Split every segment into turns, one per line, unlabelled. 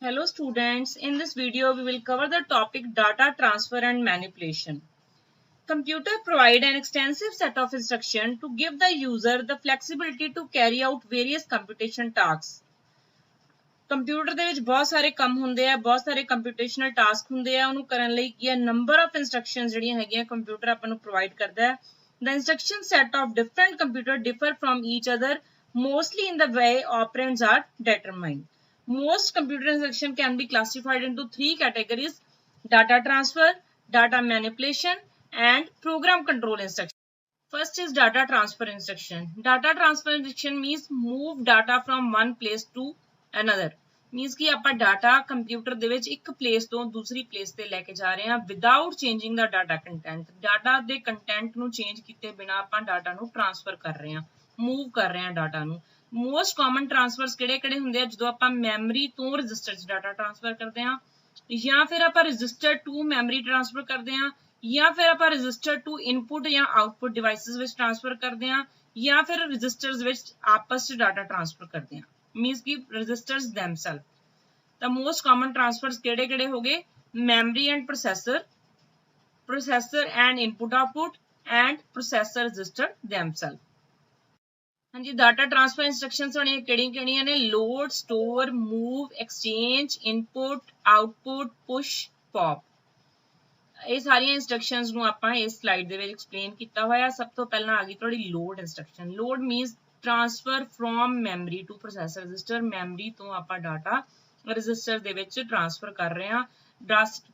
Hello students, in this video we will cover the topic data transfer and manipulation. Computer provide an extensive set of instructions to give the user the flexibility to carry out various computation tasks. Computer ਦੇ ਵਿੱਚ ਬਹੁਤ ਸਾਰੇ ਕੰਮ ਹੁੰਦੇ ਆ, ਬਹੁਤ ਸਾਰੇ ਕੰਪਿਊਟੇਸ਼ਨਲ task ਹੁੰਦੇ ਆ, ਉਹਨੂੰ ਕਰਨ ਲਈ ਕੀ ਹੈ ਨੰਬਰ ਆਫ ਇਨਸਟਰਕਸ਼ਨਸ ਜਿਹੜੀਆਂ ਹੈਗੀਆਂ ਕੰਪਿਊਟਰ ਆਪਾਂ ਨੂੰ ਪ੍ਰੋਵਾਈਡ ਕਰਦਾ ਹੈ। The instruction set of different computer differ from each other mostly in the way operands are determined. Most computer instruction can be classified into three categories: data transfer, data manipulation, and program control instruction. First is data transfer instruction. Data transfer instruction means move data from one place to another. Means ਕਿ ਆਪਾਂ data computer ਦੇ ਵਿੱਚ ਇੱਕ place ਤੋਂ ਦੂਸਰੀ place ਤੇ ਲੈ ਕੇ ਜਾ ਰਹੇ ਹਾਂ without changing the data content. Data ਦੇ content ਨੂੰ change ਕੀਤੇ ਬਿਨਾ ਆਪਾਂ data ਨੂੰ transfer ਕਰ ਰਹੇ ਹਾਂ, move ਕਰ ਰਹੇ ਹਾਂ data ਨੂੰ। Most common transfers ਕਿਹੜੇ ਹੁੰਦੇ ਆ ਜਦੋਂ ਆਪਾਂ memory ਤੋਂ register 'ਚ data transfer ਕਰਦੇ ਹਾਂ, ਜਾਂ ਫਿਰ ਆਪਾਂ register to memory transfer ਕਰਦੇ ਹਾਂ, ਜਾਂ ਫਿਰ ਆਪਾਂ register to input ਜਾਂ output devices ਵਿੱਚ transfer ਕਰਦੇ ਹਾਂ, ਜਾਂ ਫਿਰ registers ਵਿੱਚ ਆਪਸ 'ਚ data transfer ਕਰਦੇ ਹਾਂ। Means कि registers themselves. The most common transfers ਕਿਹੜੇ ਹੋ ਗਏ memory and processor and input output and processor register themselves. ਹਾਂਜੀ data transfer instructions ਹੋਣੀਆਂ ਕਿਹੜੀਆਂ ਨੇ load, store, move, exchange, input, output, push, pop. ਇਹ ਸਾਰੀਆਂ instructions ਨੂੰ ਆਪਾਂ ਇਸ slide ਦੇ ਵਿੱਚ explain ਕੀਤਾ ਹੋਇਆ। ਸਭ ਤੋਂ ਪਹਿਲਾਂ ਆ ਗਈ ਤੁਹਾਡੀ load instruction. Load means transfer from memory to processor register. memory ਤੋਂ ਆਪਾਂ data register ਦੇ ਵਿੱਚ transfer ਕਰ ਰਹੇ ਹਾਂ।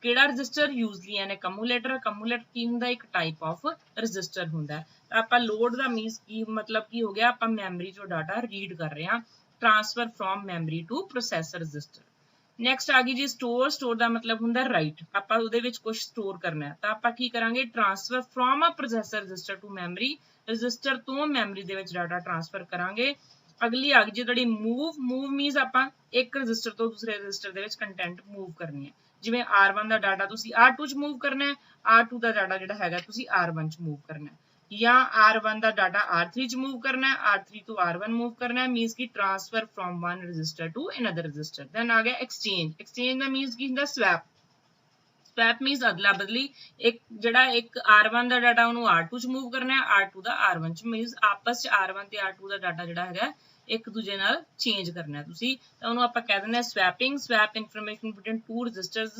ਕਿਹੜਾ register usually an accumulator. accumulator ਕੀ ਹੁੰਦਾ ਇੱਕ type of register ਹੁੰਦਾ। ਤਾਂ ਆਪਾਂ load ਦਾ means ਕੀ ਮਤਲਬ ਕੀ ਹੋ ਗਿਆ ਆਪਾਂ memory ਚੋਂ data read ਕਰ ਰਹੇ ਹਾਂ transfer from memory to processor register. Next ਆ ਗਈ ਜੀ store. store ਦਾ ਮਤਲਬ ਹੁੰਦਾ write. ਆਪਾਂ ਉਹਦੇ ਵਿੱਚ ਕੁਝ store ਕਰਨਾ ਹੈ ਤਾਂ ਆਪਾਂ ਕੀ ਕਰਾਂਗੇ transfer from a processor register to memory. Register ਤੋਂ ਮੈਮਰੀ ਦੇ ਵਿੱਚ ਡਾਟਾ ਟ੍ਰਾਂਸਫਰ ਕਰਾਂਗੇ। ਅਗਲੀ ਆ ਗਈ ਜੀ ਤੁਹਾਡੀ move. move means ਆਪਾਂ ਇੱਕ ਰਜਿਸਟਰ ਤੋਂ ਦੂਸਰੇ ਰਜਿਸਟਰ ਦੇ ਵਿੱਚ ਕੰਟੈਂਟ ਮੂਵ ਕਰਨੀ ਹੈ। ਜਿਵੇਂ R1 ਦਾ ਡਾਟਾ ਤੁਸੀਂ R2 ਚ ਮੂਵ ਕਰਨਾ ਹੈ, R2 ਦਾ ਡਾਟਾ ਜਿਹੜਾ ਹੈਗਾ ਤੁਸੀਂ R1 ਚ ਮੂਵ ਕਰਨਾ ਹੈ, ਜਾਂ R1 ਦਾ ਡਾਟਾ R3 ਚ ਮੂਵ ਕਰਨਾ ਹੈ, R3 ਤੋਂ R1 ਮੂਵ ਕਰਨਾ ਹੈ। ਮੀਨਸ ਕਿ transfer from one register to another register. Then ਆ ਗਿਆ exchange. exchange ਦਾ ਮੀਨਸ ਕੀ ਹੁੰਦਾ swap. swap means ਅਦਲਾ ਬਦਲੀ। ਇੱਕ ਜਿਹੜਾ ਇੱਕ R1 ਦਾ ਡਾਟਾ ਉਹਨੂੰ R2 ਚ ਮੂਵ ਕਰਨਾ ਹੈ, R2 ਦਾ R1 ਚ। ਮੀਨਸ ਆਪਸ ਚ R1 ਤੇ R2 ਦਾ ਡਾਟਾ ਜਿਹੜਾ ਹੈਗਾ ਇੱਕ ਦੂਜੇ ਨਾਲ ਚੇਂਜ ਕਰਨਾ ਤੁਸੀਂ ਤਾਂ ਉਹਨੂੰ ਆਪਾਂ ਕਹਿ ਦਿੰਦੇ ਆ swapping. swap information between two registers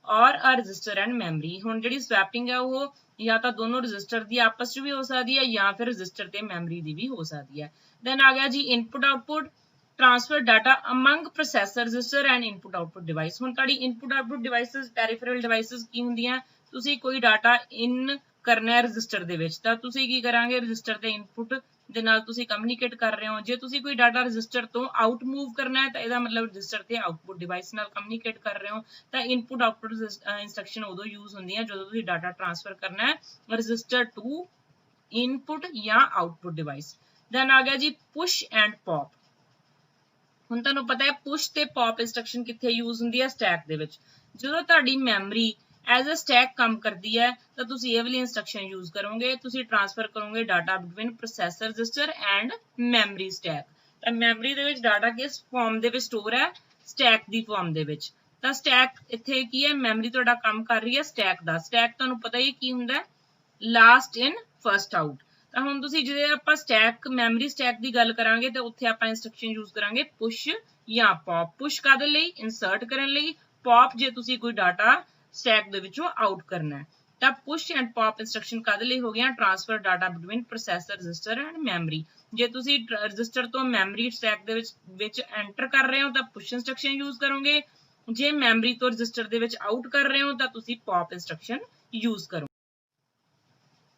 or a register and memory. ਹੁਣ ਜਿਹੜੀ swapping ਹੈ ਉਹ ਜਾਂ ਤਾਂ ਦੋਨੋਂ ਰਜਿਸਟਰ ਦੀ ਆਪਸ ਚ ਵੀ ਹੋ ਸਕਦੀ ਹੈ ਜਾਂ ਫਿਰ ਰਜਿਸਟਰ ਤੇ ਮੈਮਰੀ ਦੀ ਵੀ ਹੋ ਸਕਦੀ ਹੈ। ਦੈਨ ਆ ਗਿਆ ਜੀ input output. transfer data among processor register and input output device. ਹੁਣ ਤੁਹਾਡੀ input output devices peripheral devices ਕੀ ਹੁੰਦੀਆਂ ਤੁਸੀਂ ਕੋਈ ਡਾਟਾ ਇਨ ਕਰਨਾ ਹੈ ਰਜਿਸਟਰ ਦੇ ਵਿੱਚ ਤਾਂ ਤੁਸੀਂ ਕੀ ਕਰਾਂਗੇ ਰਜਿਸਟਰ ਤੇ ਇਨਪੁਟ ਦੇ ਨਾਲ ਤੁਸੀਂ ਕਮਿਊਨੀਕੇਟ ਕਰ ਰਹੇ ਹੋ। ਜੇ ਤੁਸੀਂ ਕੋਈ ਡਾਟਾ ਰਜਿਸਟਰ ਤੋਂ ਆਊਟ ਮੂਵ ਕਰਨਾ ਹੈ ਤਾਂ ਇਹਦਾ ਮਤਲਬ ਰਜਿਸਟਰ ਤੇ ਆਊਟਪੁੱਟ ਡਿਵਾਈਸ ਨਾਲ ਕਮਿਊਨੀਕੇਟ ਕਰ ਰਹੇ ਹੋ। ਤਾਂ ਇਨਪੁਟ ਆਊਟਪੁੱਟ ਇੰਸਟਰਕਸ਼ਨ ਉਦੋਂ ਯੂਜ਼ ਹੁੰਦੀਆਂ ਜਦੋਂ ਤੁਸੀਂ ਡਾਟਾ ਟ੍ਰਾਂਸਫਰ ਕਰਨਾ ਹੈ ਰਜਿਸਟਰ ਟੂ ਇਨਪੁਟ ਜਾਂ ਆਊਟਪੁੱਟ ਡਿਵਾਈਸ। ਦੈਨ ਆ ਗਿਆ ਜੀ ਪੁਸ਼ ਐਂਡ ਪੌਪ। ਹੁਣ ਤੁਹਾਨੂੰ ਪਤਾ ਹੈ ਪੁਸ਼ ਤੇ ਪੌਪ ਇੰਸਟਰਕਸ਼ਨ ਕਿੱਥੇ ਯੂਜ਼ ਹੁੰਦੀ ਹੈ ਸਟੈਕ ਦੇ ਵਿੱਚ। ਜਦੋਂ ਤੁਹਾਡੀ ਮੈਮਰੀ ਐਜ਼ ਅ ਸਟੈਕ ਕੰਮ ਕਰਦੀ ਹੈ ਤਾਂ ਤੁਸੀਂ ਇਹ ਵਾਲੀ ਇੰਸਟਰਕਸ਼ਨ ਯੂਜ਼ ਕਰੋਗੇ। ਤੁਸੀਂ ਟ੍ਰਾਂਸਫਰ ਕਰੋਗੇ data between processor register and memory stack. ਤਾਂ ਮੈਮਰੀ ਦੇ ਵਿੱਚ ਡਾਟਾ ਕਿਸ ਫਾਰਮ ਦੇ ਵਿੱਚ ਸਟੋਰ ਹੈ ਸਟੈਕ ਦੀ ਫਾਰਮ ਦੇ ਵਿੱਚ। ਤਾਂ ਸਟੈਕ ਇੱਥੇ ਕੀ ਹੈ ਮੈਮਰੀ ਤੁਹਾਡਾ ਕੰਮ ਕਰ ਰਹੀ ਹੈ ਸਟੈਕ ਦਾ। ਸਟੈਕ ਤੁਹਾਨੂੰ ਪਤਾ ਹੀ ਕੀ ਹੁੰਦਾ ਲਾਸਟ ਇਨ ਫਸਟ ਆਊਟ। ਤਾਂ ਹੁਣ ਤੁਸੀਂ ਜੇ ਆਪਾਂ ਸਟੈਕ ਮੈਮਰੀ ਸਟੈਕ ਦੀ ਗੱਲ ਕਰਾਂਗੇ ਤਾਂ ਉੱਥੇ ਆਪਾਂ ਇੰਸਟਰਕਸ਼ਨ ਯੂਜ਼ ਕਰਾਂਗੇ ਪੁਸ਼ ਜਾਂ ਪੌਪ। ਪੁਸ਼ ਕਾਹਦੇ ਲਈ ਇਨਸਰਟ ਕਰਨ ਲਈ, ਪੌਪ ਜੇ ਤੁਸੀਂ ਕੋਈ ਡਾਟਾ ਸਟੈਕ ਦੇ ਵਿੱਚੋਂ ਆਊਟ ਕਰਨਾ ਹੈ। ਤਾਂ ਪੁਸ਼ ਐਂਡ ਪੌਪ ਇੰਸਟਰਕਸ਼ਨ ਕਾਹਦੇ ਲਈ ਹੋ ਗਿਆ transfer data between processor register and memory. ਜੇ ਤੁਸੀਂ ਰਜਿਸਟਰ ਤੋਂ ਮੈਮਰੀ ਸਟੈਕ ਦੇ ਵਿੱਚ ਐਂਟਰ ਕਰ ਰਹੇ ਹੋ ਤਾਂ ਪੁਸ਼ ਇੰਸਟਰਕਸ਼ਨ ਯੂਜ਼ ਕਰੋਗੇ। ਜੇ ਮੈਮਰੀ ਤੋਂ ਰਜਿਸਟਰ ਦੇ ਵਿੱਚ ਆਊਟ ਕਰ ਰਹੇ ਹੋ ਤਾਂ ਤੁਸੀਂ ਪੌਪ ਇੰਸਟਰਕਸ਼ਨ ਯੂਜ਼ ਕਰੋ।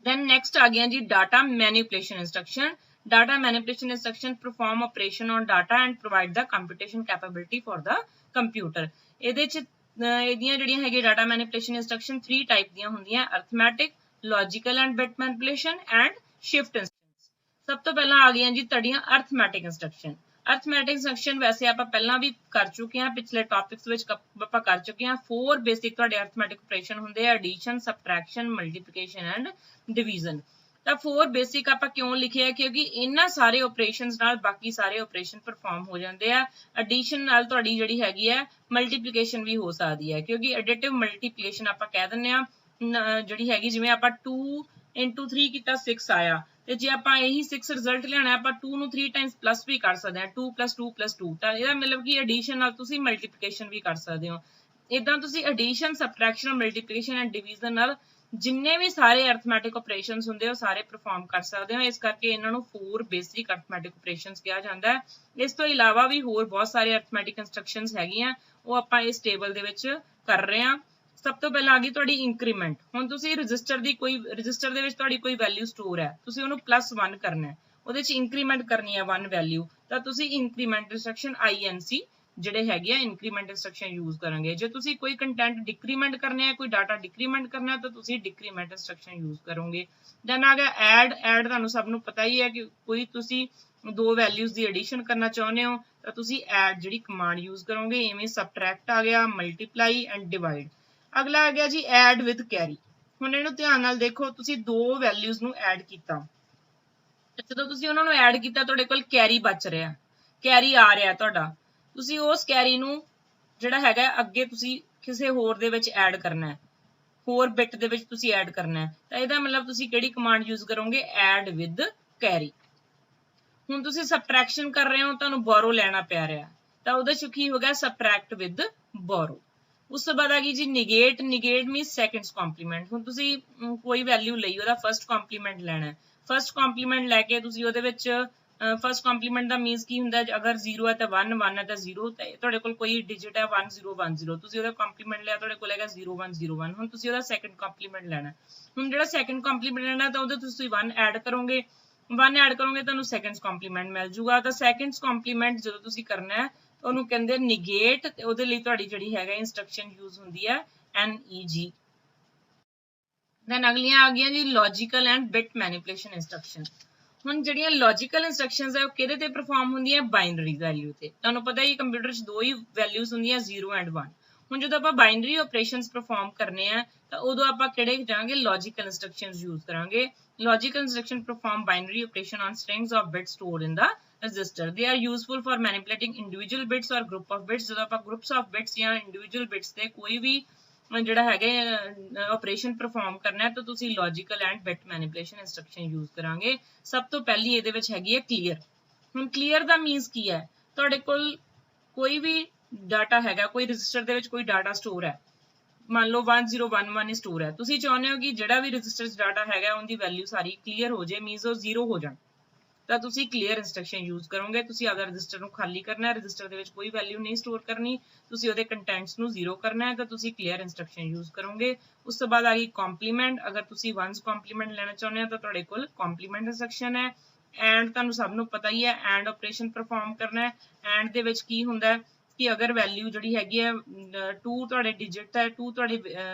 Then next ਆ ਗਿਆ ਜੀ data manipulation instruction. Data manipulation instruction perform operation on data and provide the computation capability for the computer. ਇਹਦੇ ਚ ਇਹਦੀਆਂ ਜਿਹੜੀਆਂ ਹੈਗੀ data manipulation instruction 3 type ਦੀਆਂ ਹੁੰਦੀਆਂ arithmetic, logical and bit manipulation and shift instructions. ਸਭ ਤੋਂ ਪਹਿਲਾਂ ਆ ਗਈਆਂ ਜੀ ਤੁਹਾਡੀਆਂ arithmetic instruction. arithmetic instruction ਵੈਸੇ ਆਪਾਂ ਪਹਿਲਾਂ ਵੀ ਕਰ ਚੁੱਕੇ ਹਾਂ ਪਿਛਲੇ ਟੌਪਿਕਸ ਵਿੱਚ ਆਪਾਂ ਕਰ ਚੁੱਕੇ ਹਾਂ। 4 ਬੇਸਿਕ ਤੁਹਾਡੇ arithmetic operation ਹੁੰਦੇ ਆ addition, subtraction, multiplication and division. ਤਾਂ 4 ਬੇਸਿਕ ਆਪਾਂ ਕਿਉਂ ਲਿਖਿਆ ਕਿਉਂਕਿ ਇਹਨਾਂ ਸਾਰੇ ਆਪਰੇਸ਼ਨਸ ਨਾਲ ਬਾਕੀ ਸਾਰੇ ਆਪਰੇਸ਼ਨ ਪਰਫਾਰਮ ਹੋ ਜਾਂਦੇ ਆ ਐਡੀਸ਼ਨ ਨਾਲ ਤੁਹਾਡੀ ਜਿਹੜੀ ਹੈਗੀ ਹੈ ਮਲਟੀਪਲੀਕੇਸ਼ਨ ਵੀ ਹੋ ਸਕਦੀ ਹੈ ਕਿਉਂਕਿ ਐਡੀਟਿਵ ਮਲਟੀਪਲੀਕੇਸ਼ਨ ਆਪਾਂ ਕਹਿ ਦਿੰਦੇ ਆ ਜਿਹੜੀ ਹੈਗੀ ਜਿਵੇਂ ਆਪਾਂ 2 into 3 ਕੀਤਾ 6 ਆਇਆ ਤੇ ਜੇ ਆਪਾਂ ਇਹੀ 6 ਰਿਜ਼ਲਟ ਲੈਣਾ ਆਪਾਂ 2 ਨੂੰ 3 ਟਾਈਮਸ ਪਲੱਸ ਵੀ ਕਰ ਸਕਦੇ ਹਾਂ 2 + 2 + 2 ਤਾਂ ਇਹਦਾ ਮਤਲਬ ਕਿ ਐਡੀਸ਼ਨ ਨਾਲ ਤੁਸੀਂ ਮਲਟੀਪਲੀਕੇਸ਼ਨ ਵੀ ਕਰ ਸਕਦੇ ਹੋ ਇਦਾਂ ਤੁਸੀਂ addition subtraction multiplication and division ਨਾਲ ਜਿੰਨੇ ਵੀ ਸਾਰੇ ਅਰਥਮੈਟਿਕ ਆਪਰੇਸ਼ਨਸ ਹੁੰਦੇ ਉਹ ਸਾਰੇ ਪਰਫਾਰਮ ਕਰ ਸਕਦੇ ਹੋ ਇਸ ਕਰਕੇ ਇਹਨਾਂ ਨੂੰ 4 ਬੇਸਿਕ ਅਰਥਮੈਟਿਕ ਆਪਰੇਸ਼ਨਸ ਕਿਹਾ ਜਾਂਦਾ ਹੈ ਇਸ ਤੋਂ ਇਲਾਵਾ ਵੀ ਹੋਰ ਬਹੁਤ ਸਾਰੇ ਅਰਥਮੈਟਿਕ ਇਨਸਟਰਕਸ਼ਨਸ ਹੈਗੀਆਂ ਉਹ ਆਪਾਂ ਇਸ ਟੇਬਲ ਦੇ ਵਿੱਚ ਕਰ ਰਹੇ ਹਾਂ ਸਭ ਤੋਂ ਪਹਿਲਾਂ ਆ ਗਈ ਤੁਹਾਡੀ ਇੰਕਰੀਮੈਂਟ ਹੁਣ ਤੁਸੀਂ ਰਜਿਸਟਰ ਦੇ ਵਿੱਚ ਤੁਹਾਡੀ ਕੋਈ ਵੈਲਿਊ ਸਟੋਰ ਹੈ ਤੁਸੀਂ ਉਹਨੂੰ +1 ਕਰਨਾ ਹੈ ਉਹਦੇ ਚ ਇੰਕਰੀਮੈਂਟ ਕਰਨੀ ਹੈ 1 ਵੈਲਿਊ ਤਾਂ ਤੁਸੀਂ ਇੰਕਰੀਮੈਂਟ ਇਨਸਟਰਕਸ਼ਨ INC ਜਿਹੜੇ ਹੈਗੇ ਆ ਇੰਕਰੀਮੈਂਟ ਇਨਸਟਰਕਸ਼ਨ ਯੂਜ਼ ਕਰਾਂਗੇ ਜੇ ਤੁਸੀਂ ਕੋਈ ਕੰਟੈਂਟ ਡਿਕਰੀਮੈਂਟ ਕਰਨਾ ਹੈ ਕੋਈ ਡਾਟਾ ਡਿਕਰੀਮੈਂਟ ਕਰਨਾ ਹੈ ਤਾਂ ਤੁਸੀਂ ਡਿਕਰੀਮੈਂਟ ਇਨਸਟਰਕਸ਼ਨ ਯੂਜ਼ ਕਰੋਗੇ ਦੈਨ ਆ ਗਿਆ ਐਡ ਤੁਹਾਨੂੰ ਸਭ ਨੂੰ ਪਤਾ ਹੀ ਹੈ ਕਿ ਕੋਈ ਤੁਸੀਂ ਦੋ ਵੈਲਿਊਜ਼ ਦੀ ਐਡੀਸ਼ਨ ਕਰਨਾ ਚਾਹੁੰਦੇ ਹੋ ਤਾਂ ਤੁਸੀਂ ਐਡ ਜਿਹੜੀ ਕਮਾਂਡ ਯੂਜ਼ ਕਰੋਗੇ ਇਵੇਂ ਸਬਟ੍ਰੈਕਟ ਆ ਗਿਆ ਮਲਟੀਪਲਾਈ ਐਂਡ ਡਿਵਾਈਡ ਅਗਲਾ ਆ ਗਿਆ ਜੀ ਐਡ ਵਿਦ ਕੈਰੀ ਹੁਣ ਇਹਨੂੰ ਧਿਆਨ ਨਾਲ ਦੇਖੋ ਤੁਸੀਂ ਦੋ ਵੈਲਿਊਜ਼ ਨੂੰ ਐਡ ਕੀਤਾ ਜਦੋਂ ਤੁਸੀਂ ਉਹਨਾਂ ਨੂੰ ਐਡ ਕੀਤਾ ਤੁਹਾਡੇ ਕੋਲ ਕੈਰੀ ਬਚ ਰਿਹਾ ਕੈਰੀ ਆ ਰਿਹਾ ਤੁਹਾਡਾ ਤੁਸੀਂ ਉਸ ਕੈਰੀ ਨੂੰ ਜਿਹੜਾ ਹੈਗਾ ਅੱਗੇ ਤੁਸੀਂ ਕਿਸੇ ਹੋਰ ਦੇ ਵਿੱਚ ਐਡ ਕਰਨਾ ਹੈ ਹੋਰ ਬਿਟ ਦੇ ਵਿੱਚ ਤੁਸੀਂ ਐਡ ਕਰਨਾ ਹੈ ਤਾਂ ਇਹਦਾ ਮਤਲਬ ਤੁਸੀਂ ਕਿਹੜੀ ਕਮਾਂਡ ਯੂਜ਼ ਕਰੋਗੇ ਐਡ ਵਿਦ ਕੈਰੀ ਹੁਣ ਤੁਸੀਂ ਸਬਟ੍ਰੈਕਸ਼ਨ ਕਰ ਰਹੇ ਹੋ ਤੁਹਾਨੂੰ ਬੋਰੋ ਲੈਣਾ ਪੈ ਰਿਹਾ ਤਾਂ ਉਹਦੇ ਚ ਕੀ ਹੋ ਗਿਆ ਸਬਟ੍ਰੈਕਟ ਵਿਦ ਬੋਰੋ ਉਸ ਤੋਂ ਬਾਅਦ ਆ ਗਈ ਜੀ ਨਿਗੇਟ ਮੀਨਸ ਸੈਕੰਡਸ ਕੰਪਲੀਮੈਂਟ ਹੁਣ ਤੁਸੀਂ ਕੋਈ ਵੈਲਿਊ ਲਈ ਉਹਦਾ ਫਰਸਟ ਕੰਪਲੀਮੈਂਟ ਲੈਣਾ ਹੈ ਫਰਸਟ ਕੰਪਲੀਮੈਂਟ ਲੈ ਕੇ ਤੁਸੀਂ ਉਹਦੇ ਵਿੱਚ ਫਰਸਟ ਕੰਪਲੀਮੈਂਟ ਦਾ ਮੀਨਸ ਕੀ ਹੁੰਦਾ ਅਗਰ 0 ਹੈ ਤਾਂ 1 1 ਹੈ ਤਾਂ 0 ਤੇ ਤੁਹਾਡੇ ਕੋਲ ਕੋਈ ਡਿਜਿਟ ਹੈ 1 0 1 0 ਤੁਸੀਂ ਉਹਦਾ ਕੰਪਲੀਮੈਂਟ ਲਿਆ ਤੁਹਾਡੇ ਕੋਲ ਹੈਗਾ 0 1 0 1 ਹੁਣ ਤੁਸੀਂ ਉਹਦਾ ਸੈਕੰਡ ਕੰਪਲੀਮੈਂਟ ਲੈਣਾ ਹੁਣ ਜਿਹੜਾ ਸੈਕੰਡ ਕੰਪਲੀਮੈਂਟ ਲੈਣਾ ਤਾਂ ਉਹਦੇ ਤੁਸੀਂ 1 ਐਡ ਕਰੋਗੇ ਤੁਹਾਨੂੰ ਸੈਕੰਡਸ ਕੰਪਲੀਮੈਂਟ ਮਿਲ ਜੂਗਾ ਤਾਂ ਸੈਕੰਡਸ ਕੰਪਲੀਮੈਂਟ ਜਦੋਂ ਤੁਸੀਂ ਕਰਨਾ ਹੈ ਉਹਨੂੰ ਕਹਿੰਦੇ ਨਿਗੇਟ ਤੇ ਉਹਦੇ ਲਈ ਤੁਹਾਡੀ ਜਿਹੜੀ ਹੈਗਾ ਇੰਸਟਰਕਸ਼ਨ ਯੂਜ਼ ਹੁੰਦੀ ਹੈ NEG ਦੈਨ ਅਗਲੀਆਂ ਆ ਗਈਆਂ ਜੀ logical and bit manipulation instruction ਹੁਣ ਜਿਹੜੀਆਂ ਲੌਜੀਕਲ ਇੰਸਟਰਕਸ਼ਨਸ ਹੈ ਉਹ ਕਿਹਦੇ ਤੇ ਪਰਫਾਰਮ ਹੁੰਦੀਆਂ ਬਾਈਨਰੀ ਵੈਲਿਊ ਤੇ ਤੁਹਾਨੂੰ ਪਤਾ ਹੀ ਕੰਪਿਊਟਰ 'ਚ ਦੋ ਹੀ ਵੈਲਿਊਜ਼ ਹੁੰਦੀਆਂ 0 ਐਂਡ 1 ਹੁਣ ਜਦੋਂ ਆਪਾਂ ਬਾਈਨਰੀ ਆਪਰੇਸ਼ਨਸ ਪਰਫਾਰਮ ਕਰਨੇ ਆ ਤਾਂ ਉਦੋਂ ਆਪਾਂ ਕਿਹੜੇ ਜਾਵਾਂਗੇ ਲੌਜੀਕਲ ਇੰਸਟਰਕਸ਼ਨਸ ਯੂਜ਼ ਕਰਾਂਗੇ logical instruction perform binary operation on strings of bits stored in the register they are useful for manipulating individual bits or group of bits ਜਦੋਂ ਆਪਾਂ groups of bits ਜਾਂ individual bits ਤੇ ਕੋਈ ਵੀ ਜਿਹੜਾ ਹੈਗੇ operation perform ਕਰਨਾ ਹੈ ਤਾਂ ਤੁਸੀਂ logical and bit manipulation instruction use ਕਰਾਂਗੇ ਸਭ ਤੋਂ ਪਹਿਲੀ ਇਹਦੇ ਵਿੱਚ ਹੈਗੀ ਹੈ ਕਲੀਅਰ ਹੁਣ ਕਲੀਅਰ ਦਾ ਮੀਨਸ ਕੀ ਹੈ ਤੁਹਾਡੇ ਕੋਲ ਕੋਈ ਵੀ ਡਾਟਾ ਹੈਗਾ ਕੋਈ ਰਜਿਸਟਰ ਦੇ ਵਿੱਚ ਕੋਈ ਡਾਟਾ ਸਟੋਰ ਹੈ ਮੰਨ ਲਓ 1011 ਸਟੋਰ ਹੈ ਤੁਸੀਂ ਚਾਹੁੰਦੇ ਹੋ ਕਿ ਜਿਹੜਾ ਵੀ ਰਜਿਸਟਰ 'ਚ ਡਾਟਾ ਹੈਗਾ ਉਹਦੀ ਵੈਲਿਊ ਸਾਰੀ ਕਲੀਅਰ ਹੋ ਜਾਏ ਮੀਨਸ ਉਹ 0 ਹੋ ਜਾਣ ਤਾਂ ਤੁਸੀਂ ਕਲੀਅਰ ਇੰਸਟਰਕਸ਼ਨ ਯੂਜ਼ ਕਰੋਗੇ ਤੁਸੀਂ ਆਪਦਾ ਰਜਿਸਟਰ ਨੂੰ ਖਾਲੀ ਕਰਨਾ ਹੈ ਰਜਿਸਟਰ ਦੇ ਵਿੱਚ ਕੋਈ ਵੈਲਿਊ ਨਹੀਂ ਸਟੋਰ ਕਰਨੀ ਤੁਸੀਂ ਉਹਦੇ ਕੰਟੈਂਟਸ ਨੂੰ 0 ਕਰਨਾ ਹੈ ਤਾਂ ਤੁਸੀਂ ਕਲੀਅਰ ਇੰਸਟਰਕਸ਼ਨ ਯੂਜ਼ ਕਰੋਗੇ ਉਸ ਤੋਂ ਬਾਅਦ ਆ ਗਈ ਕੰਪਲੀਮੈਂਟ ਅਗਰ ਤੁਸੀਂ ਵਨਸ ਕੰਪਲੀਮੈਂਟ ਲੈਣਾ ਚਾਹੁੰਦੇ ਹੋ ਤਾਂ ਤੁਹਾਡੇ ਕੋਲ ਕੰਪਲੀਮੈਂਟ ਇੰਸਟਰਕਸ਼ਨ ਹੈ ਐਂਡ ਤੁਹਾਨੂੰ ਸਭ ਨੂੰ ਪਤਾ ਹੀ ਹੈ ਐਂਡ ਆਪਰੇਸ਼ਨ ਪਰਫਾਰਮ ਕਰਨਾ ਹੈ ਐਂਡ ਦੇ ਵਿੱਚ ਕੀ ਹੁੰਦਾ ਹੈ ਕਿ ਅਗਰ ਵੈਲਿਊ ਜਿਹੜੀ ਹੈਗੀ ਹੈ 2 ਤੁਹਾਡੇ ਡਿਜਿਟ ਹੈ 2 ਤੁਹਾਡੇ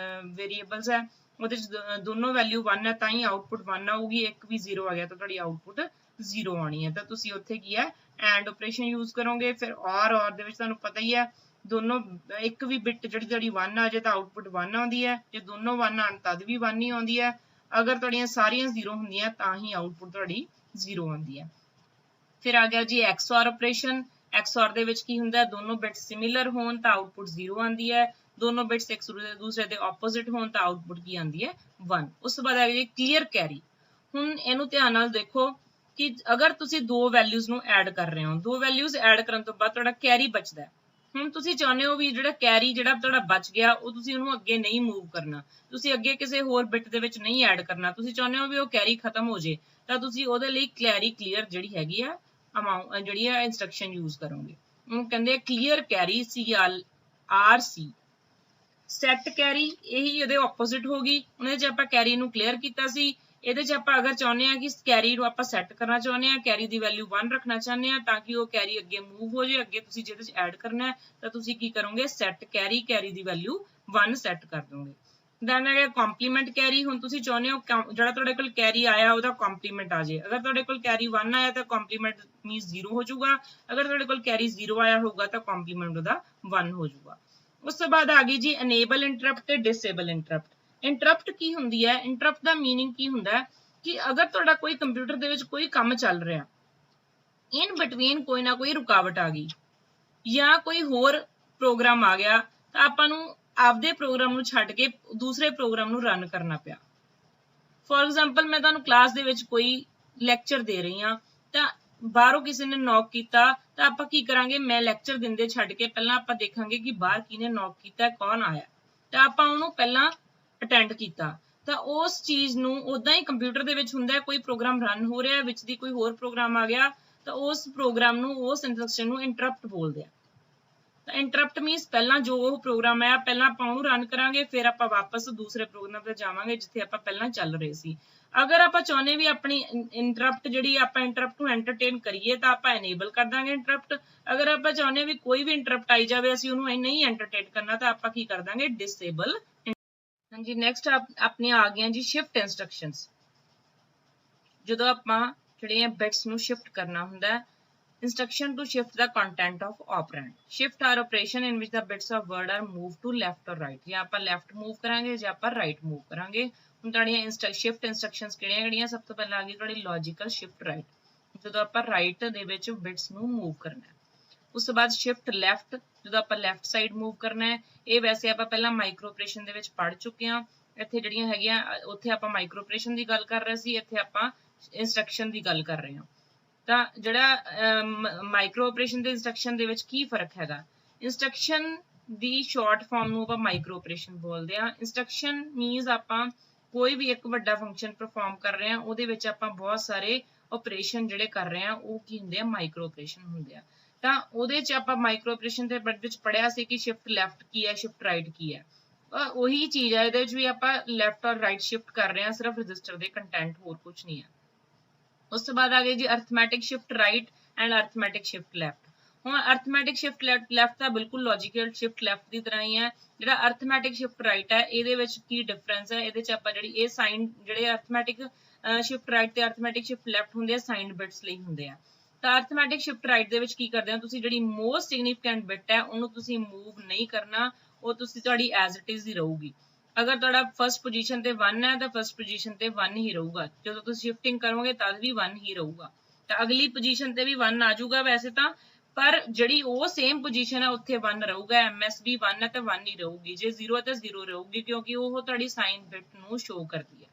ਵੇਰੀਏਬਲਸ ਹੈ ਉਹਦੇ ਚ ਦੋਨੋਂ ਵੈਲਿਊ 1 ਹੈ ਤਾਂ ਹੀ ਆਊਟਪੁੱਟ 1 ਆਊਗੀ ਇੱਕ ਵੀ 0 ਆ ਗਿਆ ਤਾਂ ਤੁਹਾਡੀ ਆਊਟਪੁੱਟ 0 ਆਣੀ ਹੈ ਤਾਂ ਤੁਸੀਂ ਉੱਥੇ ਕੀ ਹੈ ਐਂਡ ਆਪਰੇਸ਼ਨ ਯੂਜ਼ ਕਰੋਗੇ ਫਿਰ ਔਰ ਦੇ ਵਿੱਚ ਤੁਹਾਨੂੰ ਪਤਾ ਹੀ ਹੈ ਦੋਨੋਂ ਇੱਕ ਵੀ ਬਿਟ ਜਿਹੜੀ 1 ਆ ਜੇ ਤਾਂ ਆਊਟਪੁੱਟ 1 ਆਉਂਦੀ ਹੈ ਜੇ ਦੋਨੋਂ 1 ਆਣ ਤਦ ਵੀ 1 ਹੀ ਆਉਂਦੀ ਹੈ ਅਗਰ ਤੁਹਾਡੀਆਂ ਸਾਰੀਆਂ 0 ਹੁੰਦੀਆਂ ਤਾਂ ਹੀ ਆਊਟਪੁੱਟ ਤੁਹਾਡੀ 0 ਆਉਂਦੀ ਹੈ ਫਿਰ ਆ ਗਿਆ ਜੀ XOR ਆਪਰੇਸ਼ਨ XOR ਦੇ ਵਿੱਚ ਕੀ ਹੁੰਦਾ ਦੋਨੋਂ ਬਿਟਸ ਸਿਮਿਲਰ ਹੋਣ ਤਾਂ ਆਊਟਪੁੱਟ 0 ਆਉਂਦੀ ਹੈ ਦੋਨੋਂ ਬਿਟਸ ਇੱਕ ਦੂਸਰੇ ਦੇ ਆਪੋਜ਼ਿਟ ਹੋਣ ਤਾਂ ਆਊਟਪੁੱਟ ਕੀ ਆਉਂਦੀ ਹੈ 1 ਉਸ ਤੋਂ ਬਾਅਦ ਆ ਗਿਆ ਕਲੀਅਰ ਕੈਰੀ ਹੁਣ ਇਹਨੂੰ ਧਿਆਨ ਨਾਲ ਦੇਖੋ ਕਿ ਅਗਰ ਤੁਸੀਂ ਦੋ ਵੈਲਿਊਜ਼ ਨੂੰ ਐਡ ਕਰ ਰਹੇ ਹੋ ਦੋ ਵੈਲਿਊਜ਼ ਐਡ ਕਰਨ ਤੋਂ ਬਾਅਦ ਤੁਹਾਡਾ ਕੈਰੀ ਬਚਦਾ ਹੁਣ ਤੁਸੀਂ ਚਾਹੁੰਦੇ ਹੋ ਵੀ ਜਿਹੜਾ ਕੈਰੀ ਜਿਹੜਾ ਤੁਹਾਡਾ ਬਚ ਗਿਆ ਉਹ ਤੁਸੀਂ ਉਹਨੂੰ ਅੱਗੇ ਨਹੀਂ ਮੂਵ ਕਰਨਾ ਤੁਸੀਂ ਅੱਗੇ ਕਿਸੇ ਹੋਰ ਬਿਟ ਦੇ ਵਿੱਚ ਨਹੀਂ ਐਡ ਕਰਨਾ ਤੁਸੀਂ ਚਾਹੁੰਦੇ ਹੋ ਵੀ ਉਹ ਕੈਰੀ ਖਤਮ ਹੋ ਜੇ ਤਾਂ ਤੁਸੀਂ ਉਹਦੇ ਲਈ ਕਲੀਅਰ ਜਿਹੜੀ ਹੈਗੀ ਆ ਅਮਾਉਂਟ ਜਿਹੜੀ ਆ ਇੰਸਟਰਕਸ਼ਨ ਯੂਜ਼ ਕਰੋਗੇ ਉਹਨੂੰ ਕਹਿੰਦੇ clear carry CLRC set carry ਇਹੀ ਇਹਦੇ ਆਪੋਜ਼ਿਟ ਹੋ ਗਈ ਉਹਨੇ ਜੇ ਆਪਾਂ ਕੈਰੀ ਨੂੰ ਕਲੀਅਰ ਕੀਤਾ ਸੀ ਇਹਦੇ 'ਚ ਆਪਾਂ ਅਗਰ ਚਾਹੁੰਦੇ ਹਾਂ ਕਿ ਕੈਰੀ ਨੂੰ ਆਪਾਂ ਸੈੱਟ ਕਰਨਾ ਚਾਹੁੰਦੇ ਹਾਂ ਕੈਰੀ ਦੀ ਵੈਲਿਊ 1 ਰੱਖਣਾ ਚਾਹੁੰਦੇ ਹਾਂ ਤਾਂ ਕਿ ਉਹ ਕੈਰੀ ਅੱਗੇ ਮੂਵ ਹੋ ਜਾਏ ਅੱਗੇ ਤੁਸੀਂ ਜਿਹਦੇ 'ਚ ਐਡ ਕਰਨਾ ਹੈ ਤਾਂ ਤੁਸੀਂ ਕੀ ਕਰੋਗੇ ਸੈੱਟ ਕੈਰੀ ਦੀ ਵੈਲਿਊ 1 ਸੈੱਟ ਕਰ ਦੋਗੇ ਦੈਨ ਹੈਗਾ ਕੰਪਲੀਮੈਂਟ ਕੈਰੀ ਹੁਣ ਤੁਸੀਂ ਚਾਹੁੰਦੇ ਹੋ ਜਿਹੜਾ ਤੁਹਾਡੇ ਕੋਲ ਕੈਰੀ ਆਇਆ ਉਹਦਾ ਕੰਪਲੀਮੈਂਟ ਆ ਜਾਏ ਅਗਰ ਤੁਹਾਡੇ ਕੋਲ ਕੈਰੀ 1 ਆਇਆ ਤਾਂ ਕੰਪਲੀਮੈਂਟ ਮੀਨਸ 0 ਹੋ ਜਾਊਗਾ ਅਗਰ ਤੁਹਾਡੇ ਕੋਲ ਕੈਰੀ 0 ਆਇਆ ਹੋਊਗਾ ਤਾਂ ਕੰਪਲੀਮੈਂਟ ਉਹਦਾ 1 ਹੋ ਜਾਊਗਾ ਉਸ ਤੋਂ ਬਾਅਦ ਆ ਗਈ ਜੀ ਇਨੇਬਲ ਇੰਟਰਪਟ ਤੇ ਡਿਸੇਬਲ ਇੰਟਰਪਟ ਇੰਟਰਪਟ ਕੀ ਹੁੰਦੀ ਹੈ ਇੰਟਰਪਟ ਦਾ ਮੀਨਿੰਗ ਕੀ ਹੁੰਦਾ ਹੈ कि अगर तुहाडा कोई कंप्यूटर दे विच कोई काम चल रहा, इन बिटवीन कोई ना कोई रुकावट आ गई या कोई होर प्रोग्राम आ गया, तो आपां नूं आपदे प्रोग्राम नूं छड्ड के दूसरे प्रोग्राम नूं रन करना पिया। फॉर एग्जाम्पल मैं तुहानूं क्लास दे विच कोई लैक्चर दे रही हाँ, तो बाहरों किसी ने नॉक किया, तो आपां की करांगे, मैं लैक्चर दिंदे छड्ड के पहलां आपां देखांगे कि बाहर किहने नॉक किया, कौन आया, तो आपां उहनूं पहलां अटेंड किया। तो उस चीज़ नूं उदां ही कंप्यूटर दे विच हुंदा है, कोई प्रोग्राम रन हो रहा, विच दी कोई होर प्रोग्राम आ गया, तो उस प्रोग्राम नूं उस इंस्ट्रक्शन नूं इंटरप्ट बोलदे आ। इंटरप्ट मीनस पहला जो प्रोग्राम है पहला आपां उहनूं रन करांगे, फिर आपां वापस दूसरे प्रोग्राम ते जावांगे जिथे आपां पहला चल रहे सी। अगर आपां चाहुंदे भी अपनी इंटरप्ट जिहड़ी आपां इंटरप्ट नूं एंटरटेन करिए, तो आपां इनेबल कर दांगे इंटरप्ट। अगर आपां चाहुंदे भी कोई भी इंटरप्ट आई जावे, असीं उहनूं नहीं एंटरटेन करना, तो आपां की कर दांगे, डिसेबल। हाँ जी, नैक्सट अपनी आ गई जी शिफ्ट इंस्ट्रक्शंस। जदों आपां जिहड़ियां बिट्स नूं शिफ्ट करना हुंदा है, instruction to shift the content of operand. Shift are operation in which the bits of word are moved to left or right. ਜਾਂ ਆਪਾਂ left move ਕਰਾਂਗੇ ਜਾਂ ਆਪਾਂ right move ਕਰਾਂਗੇ। ਹੁਣ ਤੁਹਾਡੀਆਂ shift instructions ਕਿਹੜੀਆਂ ਸਭ ਤੋਂ ਪਹਿਲਾਂ ਆ ਗਈ ਤੁਹਾਡੀ logical shift right, ਜਦੋਂ ਆਪਾਂ right ਦੇ ਵਿੱਚ bits ਨੂੰ move ਕਰਨਾ ਹੈ। ਉਸ ਤੋਂ ਬਾਅਦ shift left, ਜਦੋਂ ਆਪਾਂ left side move ਕਰਨਾ ਹੈ। ਇਹ ਵੈਸੇ ਆਪਾਂ ਪਹਿਲਾਂ ਮਾਈਕਰੋ ਆਪਰੇਸ਼ਨ ਦੇ ਵਿੱਚ ਪੜ੍ਹ ਚੁੱਕੇ ਹਾਂ। ਇੱਥੇ ਜਿਹੜੀਆਂ ਹੈਗੀਆਂ ਉੱਥੇ ਆਪਾਂ ਮਾਈਕਰੋ ਆਪਰੇਸ਼ਨ ਦੀ ਗੱਲ ਕਰ ਰਹੇ ਸੀ, ਇੱਥੇ ਆਪਾਂ instruction ਦੀ ਗੱਲ ਕਰ ਰਹੇ ਹਾਂ। ਤਾਂ ਜਿਹੜਾ ਮਾਈਕਰੋ ਆਪਰੇਸ਼ਨ ਤੇ ਇੰਸਟਰਕਸ਼ਨ ਦੇ ਵਿੱਚ ਕੀ ਫਰਕ ਹੈਗਾ? ਇੰਸਟਰਕਸ਼ਨ ਦੀ ਸ਼ਾਰਟ ਫਾਰਮ ਨੂੰ ਆਪਾਂ ਮਾਈਕਰੋ ਆਪਰੇਸ਼ਨ ਬੋਲਦੇ ਆ। ਇੰਸਟਰਕਸ਼ਨ ਮੀਨਸ ਆਪਾਂ ਕੋਈ ਵੀ ਇੱਕ ਵੱਡਾ ਫੰਕਸ਼ਨ ਪਰਫਾਰਮ ਕਰ ਰਹੇ ਆ, ਉਹਦੇ ਵਿੱਚ ਆਪਾਂ ਬਹੁਤ ਸਾਰੇ ਆਪਰੇਸ਼ਨ ਜਿਹੜੇ ਕਰ ਰਹੇ ਆ ਉਹ ਕੀ ਹੁੰਦੇ ਆ? ਮਾਈਕਰੋ ਆਪਰੇਸ਼ਨ ਹੁੰਦੇ ਆ। ਤਾਂ ਉਹਦੇ 'ਚ ਆਪਾਂ ਮਾਈਕਰੋ ਆਪਰੇਸ਼ਨ ਦੇ ਵਿੱਚ ਪੜ੍ਹਿਆ ਸੀ ਕਿ ਸ਼ਿਫਟ ਲੈਫਟ ਕੀ ਹੈ, ਸ਼ਿਫਟ ਰਾਈਟ ਕੀ ਹੈ। ਉਹੀ ਚੀਜ਼ ਹੈ ਇਹਦੇ ਵਿੱਚ ਵੀ, ਆਪਾਂ ਲੈਫਟ ਔਰ ਰਾਈਟ ਸ਼ਿਫਟ ਕਰ ਰਹੇ ਆ, ਸਿਰਫ ਰਜਿਸਟਰ ਦੇ ਕੰਟੈਂਟ, ਹੋਰ ਕੁਝ ਨਹੀਂ ਹੈ। ਉਸ ਤੋਂ ਬਾਅਦ ਆ ਗਈ ਜੀ arithmetic shift right and arithmetic shift left. ਹੁਣ ਅਰਥਮੈਟਿਕ ਸ਼ਿਫਟ ਲੈਫਟ ਤਾਂ ਬਿਲਕੁਲ ਲੌਜੀਕਲ ਸ਼ਿਫਟ ਲੈਫਟ ਦੀ ਤਰ੍ਹਾਂ ਹੀ ਹੈ। ਜਿਹੜਾ ਅਰਥਮੈਟਿਕ ਸ਼ਿਫਟ ਰਾਈਟ ਹੈ ਇਹਦੇ ਵਿੱਚ ਕੀ ਡਿਫਰੈਂਸ ਹੈ? ਇਹਦੇ 'ਚ ਆਪਾਂ ਜਿਹੜੀ ਇਹ ਸਾਈਨ ਜਿਹੜੇ ਅਰਥਮੈਟਿਕ ਸ਼ਿਫਟ ਰਾਈਟ ਤੇ ਅਰਥਮੈਟਿਕ ਸ਼ਿਫਟ ਲੈਫਟ ਹੁੰਦੇ ਆ, ਸਾਈਨਡ ਬਿਟਸ ਲਈ ਹੁੰਦੇ ਆ। ਤਾਂ ਅਰਥਮੈਟਿਕ ਸ਼ਿਫਟ ਰਾਈਟ ਦੇ ਵਿੱਚ ਕੀ ਕਰਦੇ ਹੋ ਤੁਸੀਂ? ਜਿਹੜੀ ਮੋਸਟ ਸਿਗਨੀਫੀਕੈਂਟ ਬਿਟ ਹੈ ਉਹਨੂੰ ਤੁਸੀਂ ਮੂਵ ਨਹੀਂ ਕਰਨਾ, ਉਹ ਤੁਸੀਂ ਤੁਹਾਡੀ ਐਜ਼ ਇਟ ਇਜ਼ ਹੀ ਰਹੂਗੀ। ਅਗਰ ਤੁਹਾਡਾ ਫਸਟ ਪੋਜੀਸ਼ਨ ਤੇ 1 ਹੈ ਤਾਂ ਫਸਟ ਪੋਜੀਸ਼ਨ ਤੇ 1 ਹੀ ਰਹੂਗਾ। ਜਦੋਂ ਤੁਸੀਂ ਸ਼ਿਫਟਿੰਗ ਕਰੋਗੇ ਤਦ ਵੀ 1 ਹੀ ਰਹੂਗਾ। ਤਾਂ ਅਗਲੀ ਪੋਜੀਸ਼ਨ ਤੇ ਵੀ 1 ਆ ਜਾਊਗਾ ਵੈਸੇ ਤਾਂ, ਪਰ ਜਿਹੜੀ ਉਹ ਸੇਮ ਪੋਜੀਸ਼ਨ ਹੈ ਉੱਥੇ 1 ਰਹੂਗਾ। MSB 1 ਹੈ ਤਾਂ 1 ਹੀ ਰਹੂਗੀ, ਜੇ 0 ਹੈ ਤਾਂ 0 ਰਹੂਗੀ, ਕਿਉਂਕਿ ਉਹ ਤੁਹਾਡੀ ਸਾਈਨ ਬਿਟ ਨੂੰ ਸ਼ੋ ਕਰਦੀ ਹੈ।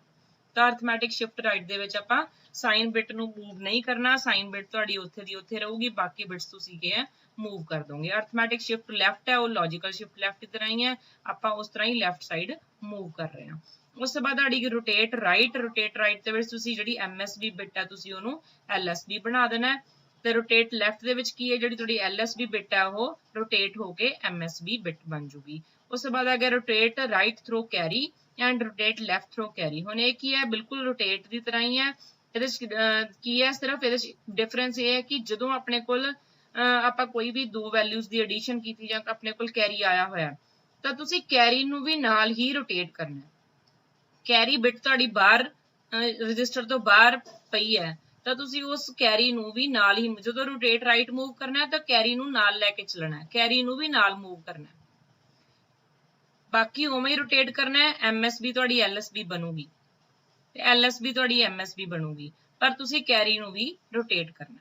ਤਾਂ ਅਰਥਮੈਟਿਕ ਸ਼ਿਫਟ ਰਾਈਟ ਦੇ ਵਿੱਚ ਆਪਾਂ ਸਾਈਨ ਬਿਟ ਨੂੰ ਮੂਵ ਨਹੀਂ ਕਰਨਾ, ਸਾਈਨ ਬਿਟ ਤੁਹਾਡੀ ਉੱਥੇ ਦੀ ਉੱਥੇ ਰਹੂਗੀ, ਬਾਕੀ ਬਿਟਸ ਤੁਸੀਂ ਕੀ ਹੈ ਮੂਵ ਕਰ ਦੋਗੇ। ਅਰਥਮੈਟਿਕ ਸ਼ਿਫਟ ਲੈਫਟ ਹੈ ਉਹ ਲੌਜੀਕਲ ਸ਼ਿਫਟ ਲੈਫਟ ਦੀ ਤਰ੍ਹਾਂ ਹੀ ਹੈ, ਆਪਾਂ ਉਸ ਤਰ੍ਹਾਂ ਹੀ ਲੈਫਟ ਸਾਈਡ ਮੂਵ ਕਰ ਰਹੇ ਹਾਂ। ਉਸ ਤੋਂ ਬਾਅਦ ਤੁਹਾਡੀ ਰੋਟੇਟ ਰਾਈਟ, ਰੋਟੇਟ ਰਾਈਟ ਦੇ ਵਿੱਚ ਤੁਸੀਂ ਜਿਹੜੀ MSB ਬਿਟ ਹੈ ਤੁਸੀਂ ਉਹਨੂੰ LSB ਬਣਾ ਦੇਣਾ। ਤੇ ਰੋਟੇਟ ਲੈਫਟ ਦੇ ਵਿੱਚ ਕੀ ਹੈ? ਜਿਹੜੀ ਤੁਹਾਡੀ LSB ਬਿਟ ਹੈ ਉਹ ਰੋਟੇਟ ਹੋ ਕੇ MSB ਬਿਟ ਬਣ ਜੂਗੀ। ਉਸ ਤੋਂ ਬਾਅਦ ਆ ਗਿਆ rotate right through carry and rotate left through carry. ਹੁਣ ਇਹ ਕੀ ਹੈ? ਬਿਲਕੁਲ ਰੋਟੇਟ ਦੀ ਤਰ੍ਹਾਂ ਹੀ ਹੈ। ਇਹਦੇ 'ਚ ਕੀ ਹੈ? ਸਿਰਫ ਇਹਦੇ 'ਚ ਡਿਫਰੈਂਸ ਇਹ ਹੈ ਕਿ ਜਦੋਂ ਆਪਣੇ ਕੋਲ ਆਪਾਂ ਕੋਈ ਵੀ ਦੋ ਵੈਲਿਊਜ਼ ਦੀ ਐਡੀਸ਼ਨ ਕੀਤੀ ਜਾਂ ਆਪਣੇ ਕੋਲ ਕੈਰੀ ਆਇਆ ਹੋਇਆ, ਤਾਂ ਤੁਸੀਂ ਕੈਰੀ ਨੂੰ ਵੀ ਨਾਲ ਹੀ ਰੋਟੇਟ ਕਰਨਾ। ਕੈਰੀ ਬਿਟ ਤੁਹਾਡੀ ਬਾਹਰ ਰਜਿਸਟਰ ਤੋਂ ਬਾਹਰ ਪਈ ਹੈ, ਤਾਂ ਤੁਸੀਂ ਉਸ ਕੈਰੀ ਨੂੰ ਵੀ ਨਾਲ ਹੀ, ਜਦੋਂ ਰੋਟੇਟ ਰਾਈਟ ਮੂਵ ਕਰਨਾ ਹੈ ਤਾਂ ਕੈਰੀ ਨੂੰ ਨਾਲ ਲੈ ਕੇ ਚੱਲਣਾ ਹੈ, ਕੈਰੀ ਨੂੰ ਵੀ ਨਾਲ ਮੂਵ ਕਰਨਾ ਹੈ। ਬਾਕੀ ਉਵੇਂ ਹੀ ਰੋਟੇਟ ਕਰਨਾ ਹੈ। MSB ਤੁਹਾਡੀ LSB ਬਣੂਗੀ ਤੇ LSB ਤੁਹਾਡੀ MSB ਬਣੂਗੀ, ਪਰ ਤੁਸੀਂ ਕੈਰੀ ਨੂੰ ਵੀ ਰੋਟੇਟ ਕਰਨਾ।